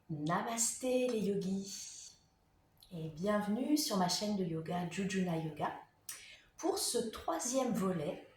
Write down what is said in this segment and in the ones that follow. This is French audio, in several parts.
Namasté les yogis et bienvenue sur ma chaîne de yoga Jujuna Yoga pour ce troisième volet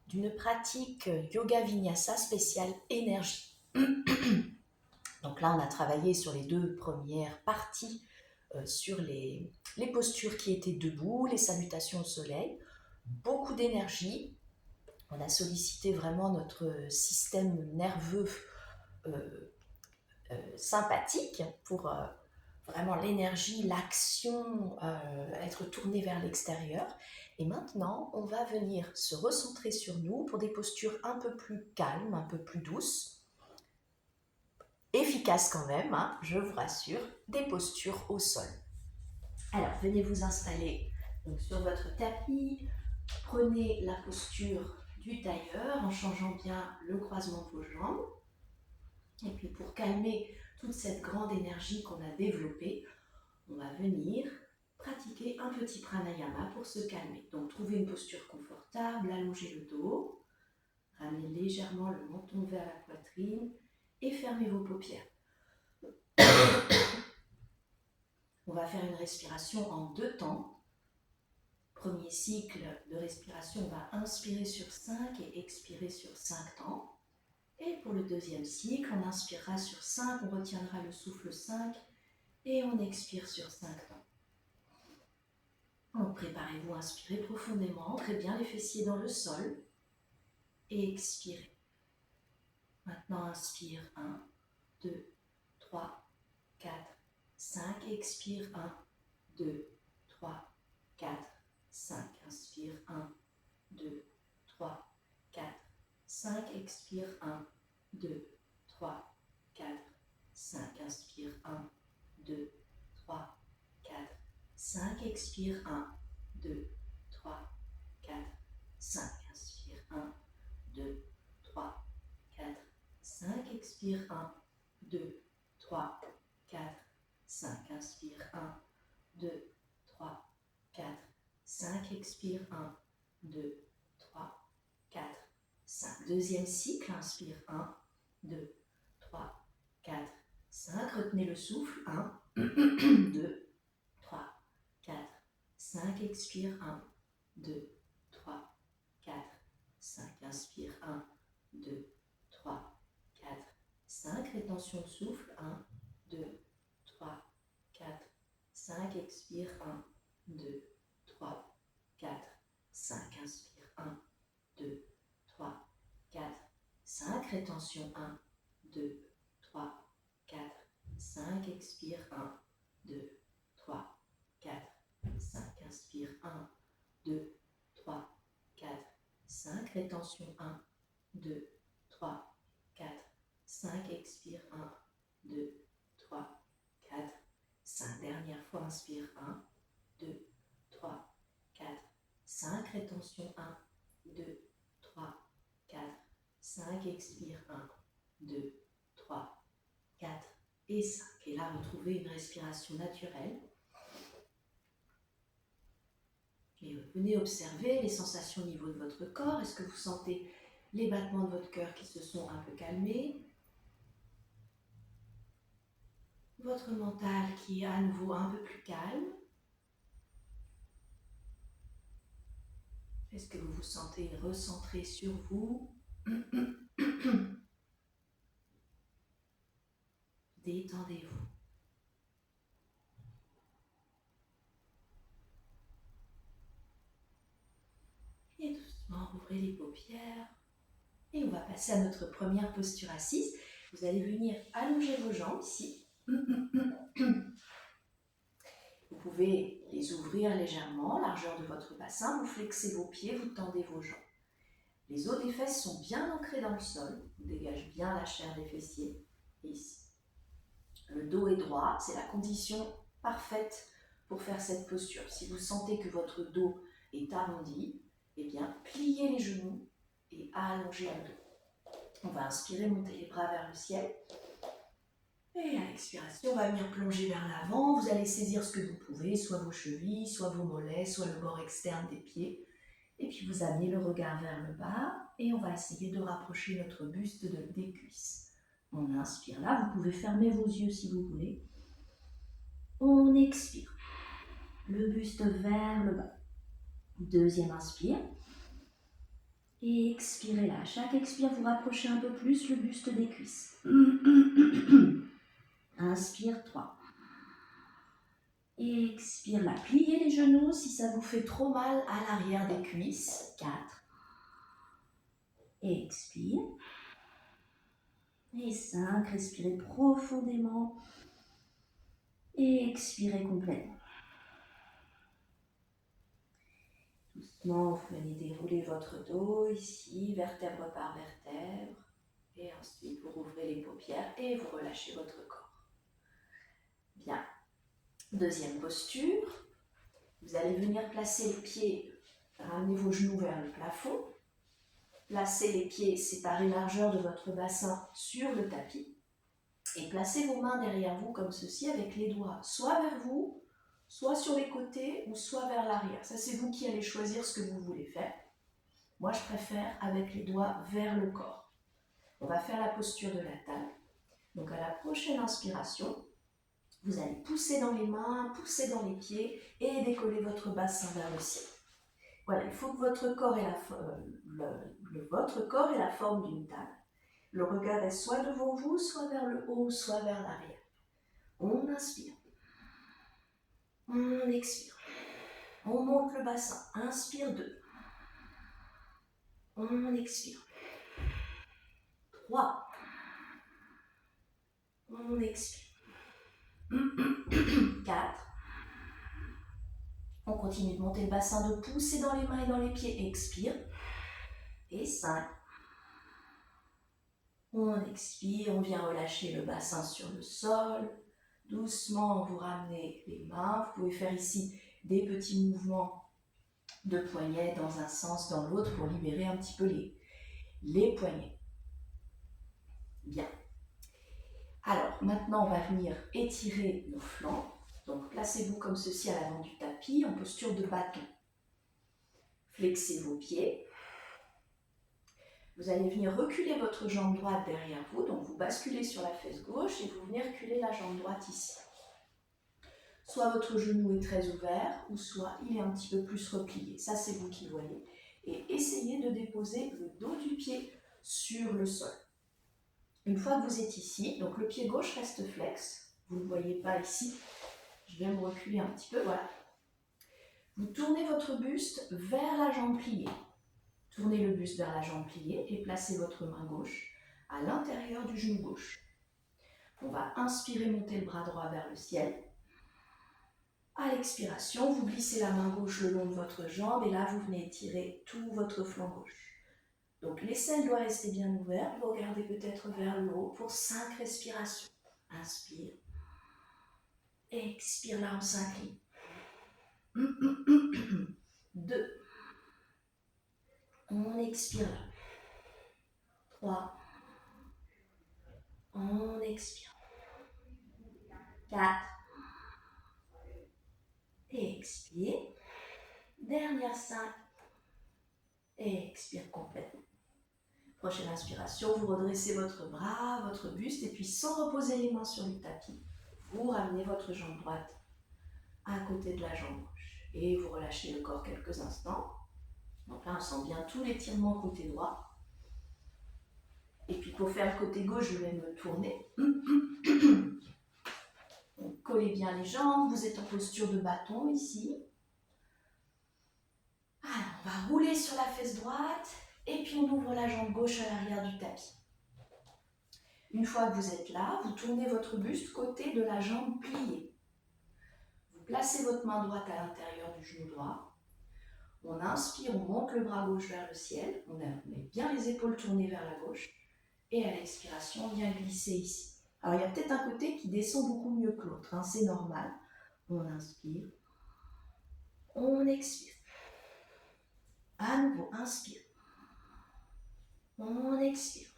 d'une pratique yoga vinyasa spéciale énergie. Donc là on a travaillé sur les deux premières parties sur les postures qui étaient debout, les salutations au soleil, beaucoup d'énergie. On a sollicité vraiment notre système nerveux sympathique pour vraiment l'énergie, l'action, être tourné vers l'extérieur. Et maintenant, on va venir se recentrer sur nous pour des postures un peu plus calmes, un peu plus douces, efficaces quand même, hein, je vous rassure, des postures au sol. Alors, venez vous installer donc, sur votre tapis, prenez la posture du tailleur en changeant bien le croisement de vos jambes. Et puis pour calmer toute cette grande énergie qu'on a développée, on va venir pratiquer un petit pranayama pour se calmer. Donc trouvez une posture confortable, allongez le dos, ramenez légèrement le menton vers la poitrine et fermez vos paupières. On va faire une respiration en 2 temps. Premier cycle de respiration, on va inspirer sur 5 et expirer sur 5 temps. Et pour le deuxième cycle, on inspirera sur 5, on retiendra le souffle 5 et on expire sur 5 temps. Donc préparez-vous à inspirer profondément, ancrez bien les fessiers dans le sol et expirez. Maintenant inspire 1, 2, 3, 4, 5, expire 1, 2, 3, 4, 5, inspire 1, 2, 3, 4, 5, expire 1, 2, 3, 4, 5, inspire 1, 2, 3, 4, 5, expire 1, 2, 3, 4, 5, inspire 1, 2, 3, 4, 5, expire 1, 2, 3, 4, 5, inspire 1, 2, 3, 4, 5, expire 1, 2, 3, 4, 5. Deuxième cycle, inspire 1, 2, 3, 4, 5. Retenez le souffle, 1, 2, 3, 4, 5. Expire 1, 2, 3, 4, 5. Inspire 1, 2, 3, 4, 5. Rétention de souffle, 1, 2, 3, 4, 5. Expire 1, 2, 3, 4, 5. Inspire 1, 2, 3, 4, 5. Rétention 1, 2, 3, 4, 5. Expire 1, 2, 3, 4, 5. Inspire 1, 2, 3, 4, 5. Rétention 1, 2, 3, 4, 5. Expire 1, 2, 3, 4, 5. Dernière fois, inspire 1, 2, 3, 4, 5. Rétention 1, 2, 3, 4, 5. Expire 1, 2, 3, 4 et 5. Et là, retrouvez une respiration naturelle. Et venez observer les sensations au niveau de votre corps. Est-ce que vous sentez les battements de votre cœur qui se sont un peu calmés? Votre mental qui est à nouveau un peu plus calme? Est-ce que vous vous sentez recentré sur vous? Détendez-vous. Et doucement, ouvrez les paupières. Et on va passer à notre première posture assise. Vous allez venir allonger vos jambes ici. Vous pouvez les ouvrir légèrement, largeur de votre bassin. Vous flexez vos pieds, vous tendez vos jambes. Les os des fesses sont bien ancrés dans le sol. On dégage bien la chair des fessiers. Et ici. Le dos est droit, c'est la condition parfaite pour faire cette posture. Si vous sentez que votre dos est arrondi, eh bien, pliez les genoux et allongez le dos. On va inspirer, monter les bras vers le ciel. Et à l'expiration, on va venir plonger vers l'avant. Vous allez saisir ce que vous pouvez, soit vos chevilles, soit vos mollets, soit le bord externe des pieds. Et puis vous amenez le regard vers le bas et on va essayer de rapprocher notre buste des cuisses. On inspire là, vous pouvez fermer vos yeux si vous voulez. On expire. Le buste vers le bas. Deuxième inspire. Et expirez là. Chaque expire, vous rapprochez un peu plus le buste des cuisses. Inspire 3. Expire là. Pliez les genoux si ça vous fait trop mal à l'arrière des cuisses. 4. Expire. Et 5. Respirez profondément. Et expirez complètement. Doucement, vous venez dérouler votre dos ici, vertèbre par vertèbre. Et ensuite, vous rouvrez les paupières et vous relâchez votre corps. Bien. Deuxième posture. Vous allez venir placer les pieds, ramener vos genoux vers le plafond. Placez les pieds séparés largeur de votre bassin sur le tapis. Et placez vos mains derrière vous comme ceci avec les doigts soit vers vous, soit sur les côtés ou soit vers l'arrière. Ça, c'est vous qui allez choisir ce que vous voulez faire. Moi, je préfère avec les doigts vers le corps. On va faire la posture de la table. Donc, à la prochaine inspiration, vous allez pousser dans les mains, pousser dans les pieds et décoller votre bassin vers le ciel. Voilà, il faut que votre corps ait la forme d'une table. Le regard est soit devant vous, soit vers le haut, soit vers l'arrière. On inspire. On expire. On monte le bassin. Inspire 2. On expire. 3. On expire. 4. On continue de monter le bassin, de pousser dans les mains et dans les pieds. Expire. Et 5. On expire. On vient relâcher le bassin sur le sol. Doucement, vous ramenez les mains. Vous pouvez faire ici des petits mouvements de poignets dans un sens, dans l'autre, pour libérer un petit peu les poignets. Bien. Alors, maintenant, on va venir étirer nos flancs. Donc, placez-vous comme ceci à l'avant du tapis, en posture de bâton. Flexez vos pieds. Vous allez venir reculer votre jambe droite derrière vous. Donc, vous basculez sur la fesse gauche et vous venez reculer la jambe droite ici. Soit votre genou est très ouvert, ou soit il est un petit peu plus replié. Ça, c'est vous qui voyez. Et essayez de déposer le dos du pied sur le sol. Une fois que vous êtes ici, donc le pied gauche reste flex. Vous ne le voyez pas ici. Je vais me reculer un petit peu, voilà. Vous tournez votre buste vers la jambe pliée. Tournez le buste vers la jambe pliée et placez votre main gauche à l'intérieur du genou gauche. On va inspirer, monter le bras droit vers le ciel. À l'expiration, vous glissez la main gauche le long de votre jambe et là, vous venez étirer tout votre flanc gauche. Donc, l'aisselle doit rester bien ouverte. Vous regardez peut-être vers le haut pour 5 respirations. Inspire. Expire, là, on s'incline. 2. On expire là. 3. On expire. 4. Expire. Dernière 5. Expire complètement. Prochaine inspiration, vous redressez votre bras, votre buste et puis sans reposer les mains sur le tapis, vous ramenez votre jambe droite à côté de la jambe gauche et vous relâchez le corps quelques instants. Donc là, on sent bien tout l'étirement côté droit. Et puis pour faire le côté gauche, je vais me tourner. Donc, collez bien les jambes, vous êtes en posture de bâton ici. Alors, on va rouler sur la fesse droite et puis on ouvre la jambe gauche à l'arrière du tapis. Une fois que vous êtes là, vous tournez votre buste côté de la jambe pliée. Vous placez votre main droite à l'intérieur du genou droit. On inspire, on monte le bras gauche vers le ciel. On met bien les épaules tournées vers la gauche. Et à l'expiration, on vient glisser ici. Alors, il y a peut-être un côté qui descend beaucoup mieux que l'autre, hein, c'est normal. On inspire. On expire. À nouveau, inspire. On expire.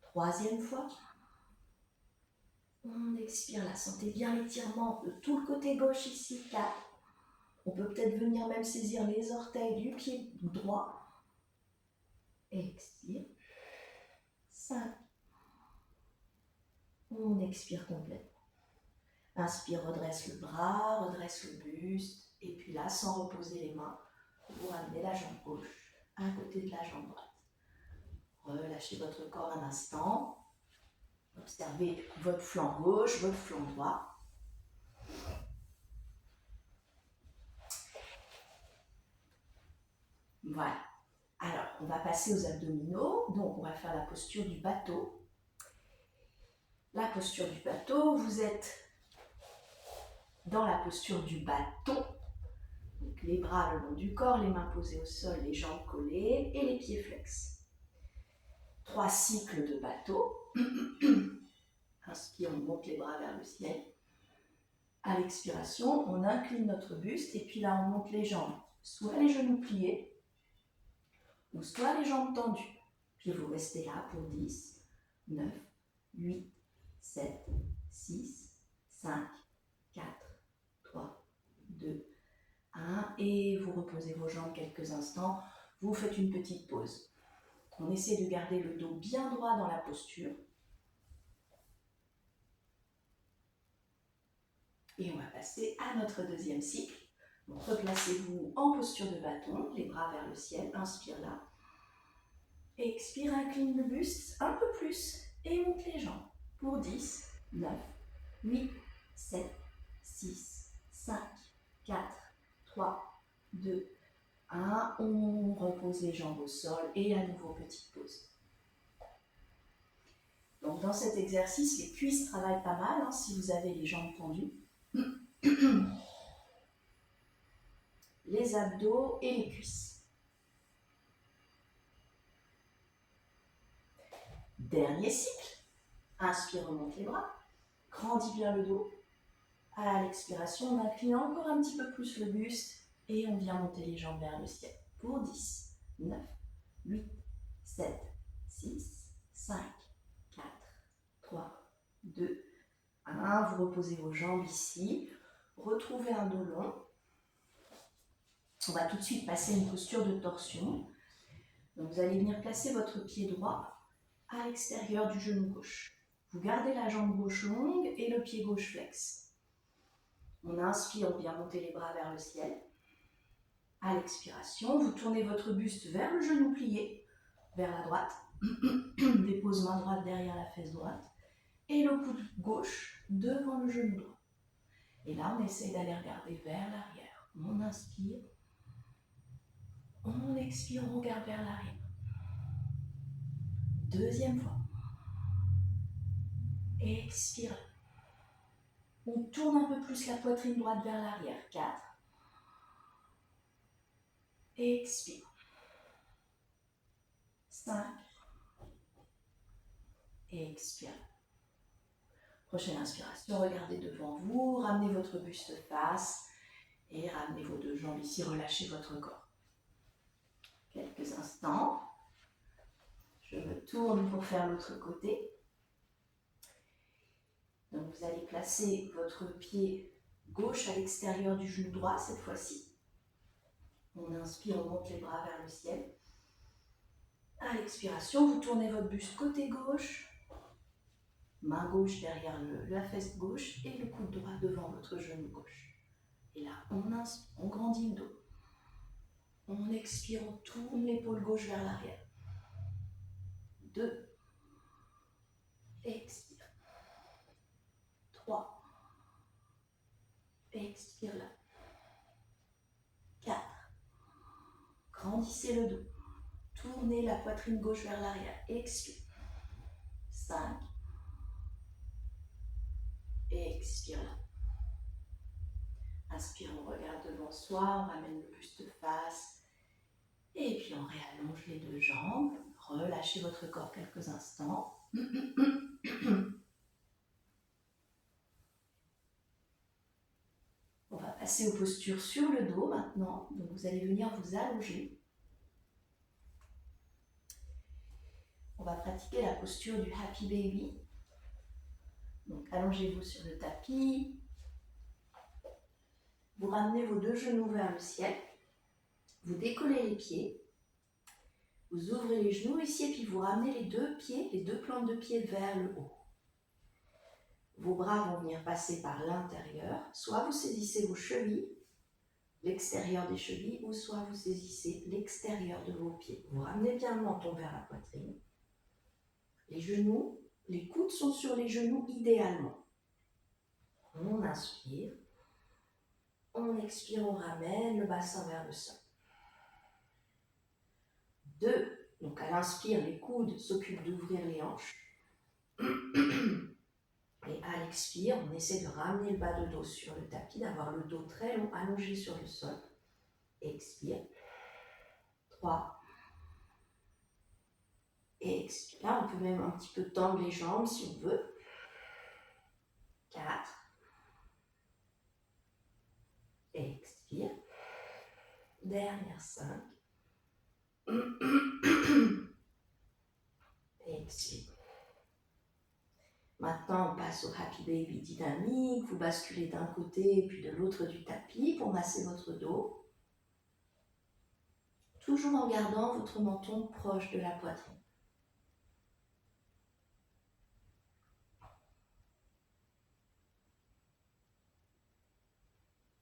Troisième fois. On expire là. Sentez bien l'étirement de tout le côté gauche ici. 4. On peut peut-être venir même saisir les orteils du pied droit. Expire. 5. On expire complètement. Inspire, redresse le bras, redresse le buste. Et puis là, sans reposer les mains, vous ramenez la jambe gauche à côté de la jambe droite. Relâchez votre corps un instant. Observez votre flanc gauche, votre flanc droit. Voilà. Alors, on va passer aux abdominaux. Donc, on va faire la posture du bateau. La posture du bateau, vous êtes dans la posture du bâton. Donc, les bras le long du corps, les mains posées au sol, les jambes collées et les pieds flex. 3 cycles de bateau. Inspire, on monte les bras vers le ciel. À l'expiration, on incline notre buste et puis là, on monte les jambes. Soit les genoux pliés, ou soit les jambes tendues. Je vais vous rester là pour 10, 9, 8, 7, 6, 5, 4, 3, 2, 1. Et vous reposez vos jambes quelques instants. Vous faites une petite pause. On essaie de garder le dos bien droit dans la posture. Et on va passer à notre deuxième cycle. Donc, replacez-vous en posture de bâton, les bras vers le ciel. Inspire là. Expire, incline le buste un peu plus et monte les jambes. Pour 10, 9, 8, 7, 6, 5, 4, 3, 2, 1. On repose les jambes au sol et à nouveau petite pause. Donc dans cet exercice, les cuisses travaillent pas mal si vous avez les jambes tendues. Les abdos et les cuisses. Dernier cycle. Inspire, remonte les bras. Grandis bien le dos. À l'expiration, on incline encore un petit peu plus le buste et on vient monter les jambes vers le ciel. Pour 10, 9, 8, 7, 6, 5, 4, 3, 2, 1. Vous reposez vos jambes ici. Retrouvez un dos long. On va tout de suite passer à une posture de torsion. Donc vous allez venir placer votre pied droit à l'extérieur du genou gauche. Vous gardez la jambe gauche longue et le pied gauche flex. On inspire, on vient monter les bras vers le ciel. À l'expiration, vous tournez votre buste vers le genou plié, vers la droite. Dépose main droite derrière la fesse droite. Et le coude gauche devant le genou droit. Et là, on essaie d'aller regarder vers l'arrière. On inspire. On expire, on regarde vers l'arrière. Deuxième fois. Expire. On tourne un peu plus la poitrine droite vers l'arrière. 4. Expire. 5. Expire. Prochaine inspiration, regardez devant vous, ramenez votre buste face et ramenez vos deux jambes ici, relâchez votre corps. Quelques instants. Je me tourne pour faire l'autre côté. Donc vous allez placer votre pied gauche à l'extérieur du genou droit cette fois-ci. On inspire, on monte les bras vers le ciel. À l'expiration, vous tournez votre buste côté gauche. Main gauche derrière la fesse gauche et le coude droit devant votre genou gauche. Et là, on inspire, on grandit le dos. On expire, on tourne l'épaule gauche vers l'arrière. 2. Expire. 3. Expire là. 4. Grandissez le dos. Tournez la poitrine gauche vers l'arrière. Expire. 5. Expire là. Inspire, on regarde devant soi, on ramène le buste face. Et puis on réallonge les deux jambes. Relâchez votre corps quelques instants. On va passer aux postures sur le dos maintenant. Donc vous allez venir vous allonger. On va pratiquer la posture du Happy Baby. Donc allongez-vous sur le tapis. Vous ramenez vos deux genoux vers le ciel. Vous décollez les pieds. Vous ouvrez les genoux ici et puis vous ramenez les deux pieds, les deux plantes de pied vers le haut. vos bras vont venir passer par l'intérieur. Soit vous saisissez vos chevilles, l'extérieur des chevilles, ou soit vous saisissez l'extérieur de vos pieds. Vous ramenez bien le menton vers la poitrine. Les genoux, les coudes sont sur les genoux idéalement. On inspire. On expire, on ramène le bassin vers le sol. 2. Donc à l'inspire, les coudes s'occupent d'ouvrir les hanches. Et à l'expire, on essaie de ramener le bas de dos sur le tapis, d'avoir le dos très long, allongé sur le sol. Expire. 3. Et expire. Là, on peut même un petit peu tendre les jambes si on veut. 4. Et expire. Dernière 5. Et expire. Maintenant, on passe au Happy Baby dynamique. Vous basculez d'un côté et puis de l'autre du tapis pour masser votre dos. Toujours en gardant votre menton proche de la poitrine.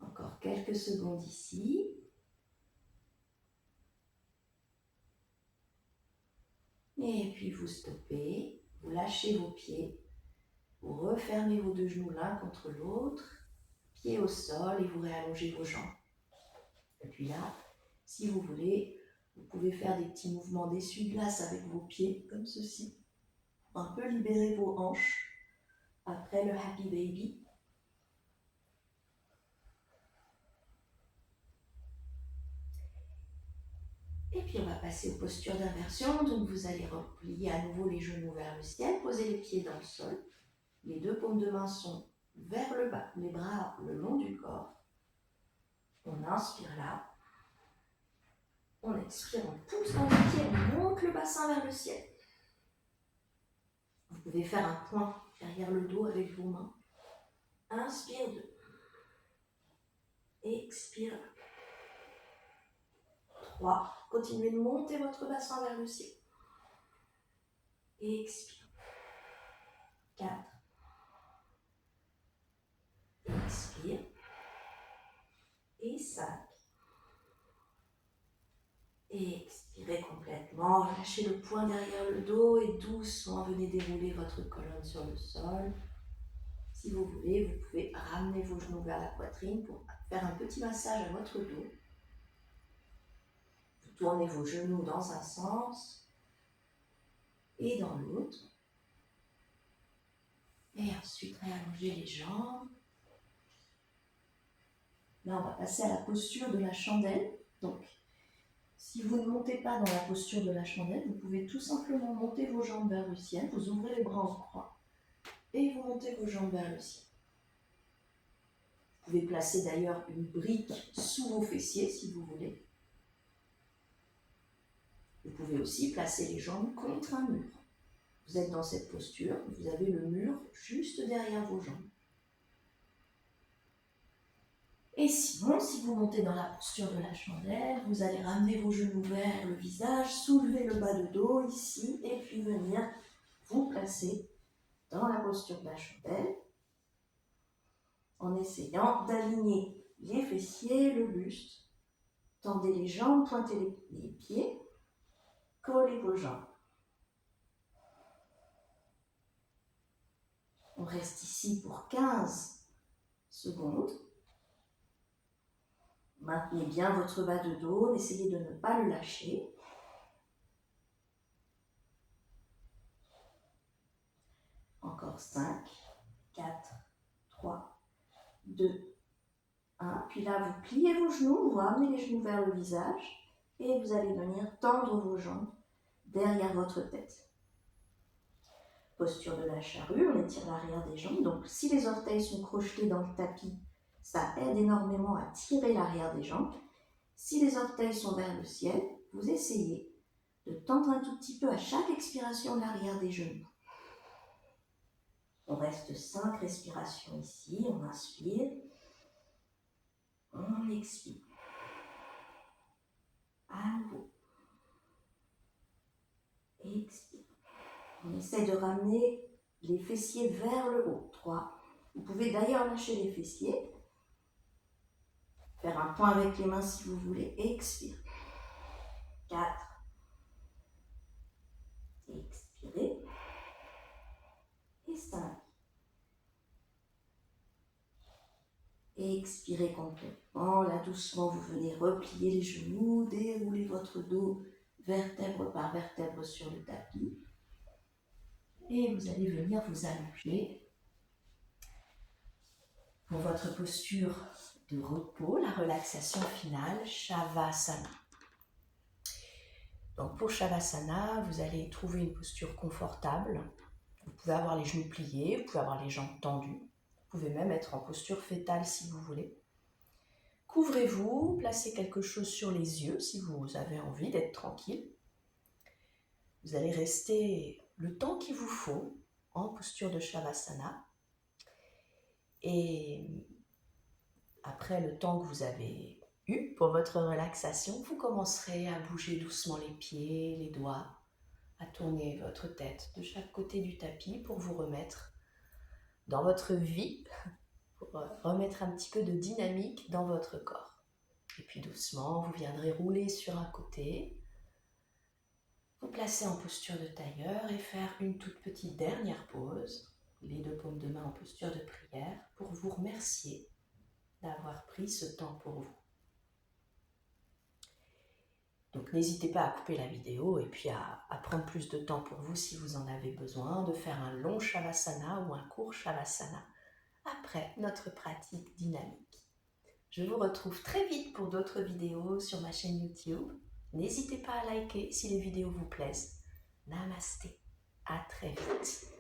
Encore quelques secondes ici. Et puis vous stoppez, vous lâchez vos pieds, vous refermez vos deux genoux l'un contre l'autre, pieds au sol et vous réallongez vos jambes. Et puis là, si vous voulez, vous pouvez faire des petits mouvements d'essuie-glace avec vos pieds, comme ceci. Un peu libérer vos hanches après le Happy Baby. Et puis on va passer aux postures d'inversion. Donc vous allez replier à nouveau les genoux vers le ciel, poser les pieds dans le sol. Les deux paumes de main sont vers le bas, les bras le long du corps. On inspire là. On expire, on pousse dans les pieds, on monte le bassin vers le ciel. Vous pouvez faire un point derrière le dos avec vos mains. Inspire 2. Expire 3. Continuez de monter votre bassin vers le ciel. Expire. 4. Expire. Et 5. Et expirez complètement. Lâchez le poing derrière le dos et doucement venez dérouler votre colonne sur le sol. Si vous voulez, vous pouvez ramener vos genoux vers la poitrine pour faire un petit massage à votre dos. Vous tournez vos genoux dans un sens et dans l'autre. Et ensuite, réallongez les jambes. Là, on va passer à la posture de la chandelle. Donc, si vous ne montez pas dans la posture de la chandelle, vous pouvez tout simplement monter vos jambes vers le ciel. Vous ouvrez les bras en croix et vous montez vos jambes vers le ciel. Vous pouvez placer d'ailleurs une brique sous vos fessiers si vous voulez. Vous pouvez aussi placer les jambes contre un mur. Vous êtes dans cette posture, vous avez le mur juste derrière vos jambes. Et sinon, si vous montez dans la posture de la chandelle, vous allez ramener vos genoux vers le visage, soulever le bas de dos ici, et puis venir vous placer dans la posture de la chandelle, en essayant d'aligner les fessiers, le buste. Tendez les jambes, pointez les pieds, collez vos jambes. On reste ici pour 15 secondes. Maintenez bien votre bas de dos, essayez de ne pas le lâcher. Encore 5, 4, 3, 2, 1. Puis là, vous pliez vos genoux, vous ramenez les genoux vers le visage et vous allez venir tendre vos jambes derrière votre tête. Posture de la charrue, on étire l'arrière des jambes. Donc, si les orteils sont crochetés dans le tapis, ça aide énormément à tirer l'arrière des jambes. Si les orteils sont vers le ciel, vous essayez de tendre un tout petit peu à chaque expiration l'arrière des genoux. On reste 5 respirations ici. On inspire. On expire. À nouveau. Expire. On essaie de ramener les fessiers vers le haut. 3. Vous pouvez d'ailleurs lâcher les fessiers. Faire un point avec les mains si vous voulez. Expire. 4. Expirez. Et 5. Expirez complètement. Là, doucement, vous venez replier les genoux, dérouler votre dos vertèbre par vertèbre sur le tapis. Et vous allez venir vous allonger pour votre posture de repos, la relaxation finale, Shavasana. Donc pour Shavasana, vous allez trouver une posture confortable. Vous pouvez avoir les genoux pliés, vous pouvez avoir les jambes tendues. Vous pouvez même être en posture fétale si vous voulez. Couvrez-vous, placez quelque chose sur les yeux si vous avez envie d'être tranquille. Vous allez rester le temps qu'il vous faut en posture de Shavasana. Et après le temps que vous avez eu pour votre relaxation, vous commencerez à bouger doucement les pieds, les doigts, à tourner votre tête de chaque côté du tapis pour vous remettre dans votre vie, pour remettre un petit peu de dynamique dans votre corps. Et puis doucement, vous viendrez rouler sur un côté, vous placer en posture de tailleur et faire une toute petite dernière pause, les deux paumes de main en posture de prière, pour vous remercier d'avoir pris ce temps pour vous. Donc n'hésitez pas à couper la vidéo et puis à prendre plus de temps pour vous si vous en avez besoin, de faire un long Shavasana ou un court Shavasana après notre pratique dynamique. Je vous retrouve très vite pour d'autres vidéos sur ma chaîne YouTube. N'hésitez pas à liker si les vidéos vous plaisent. Namasté, à très vite.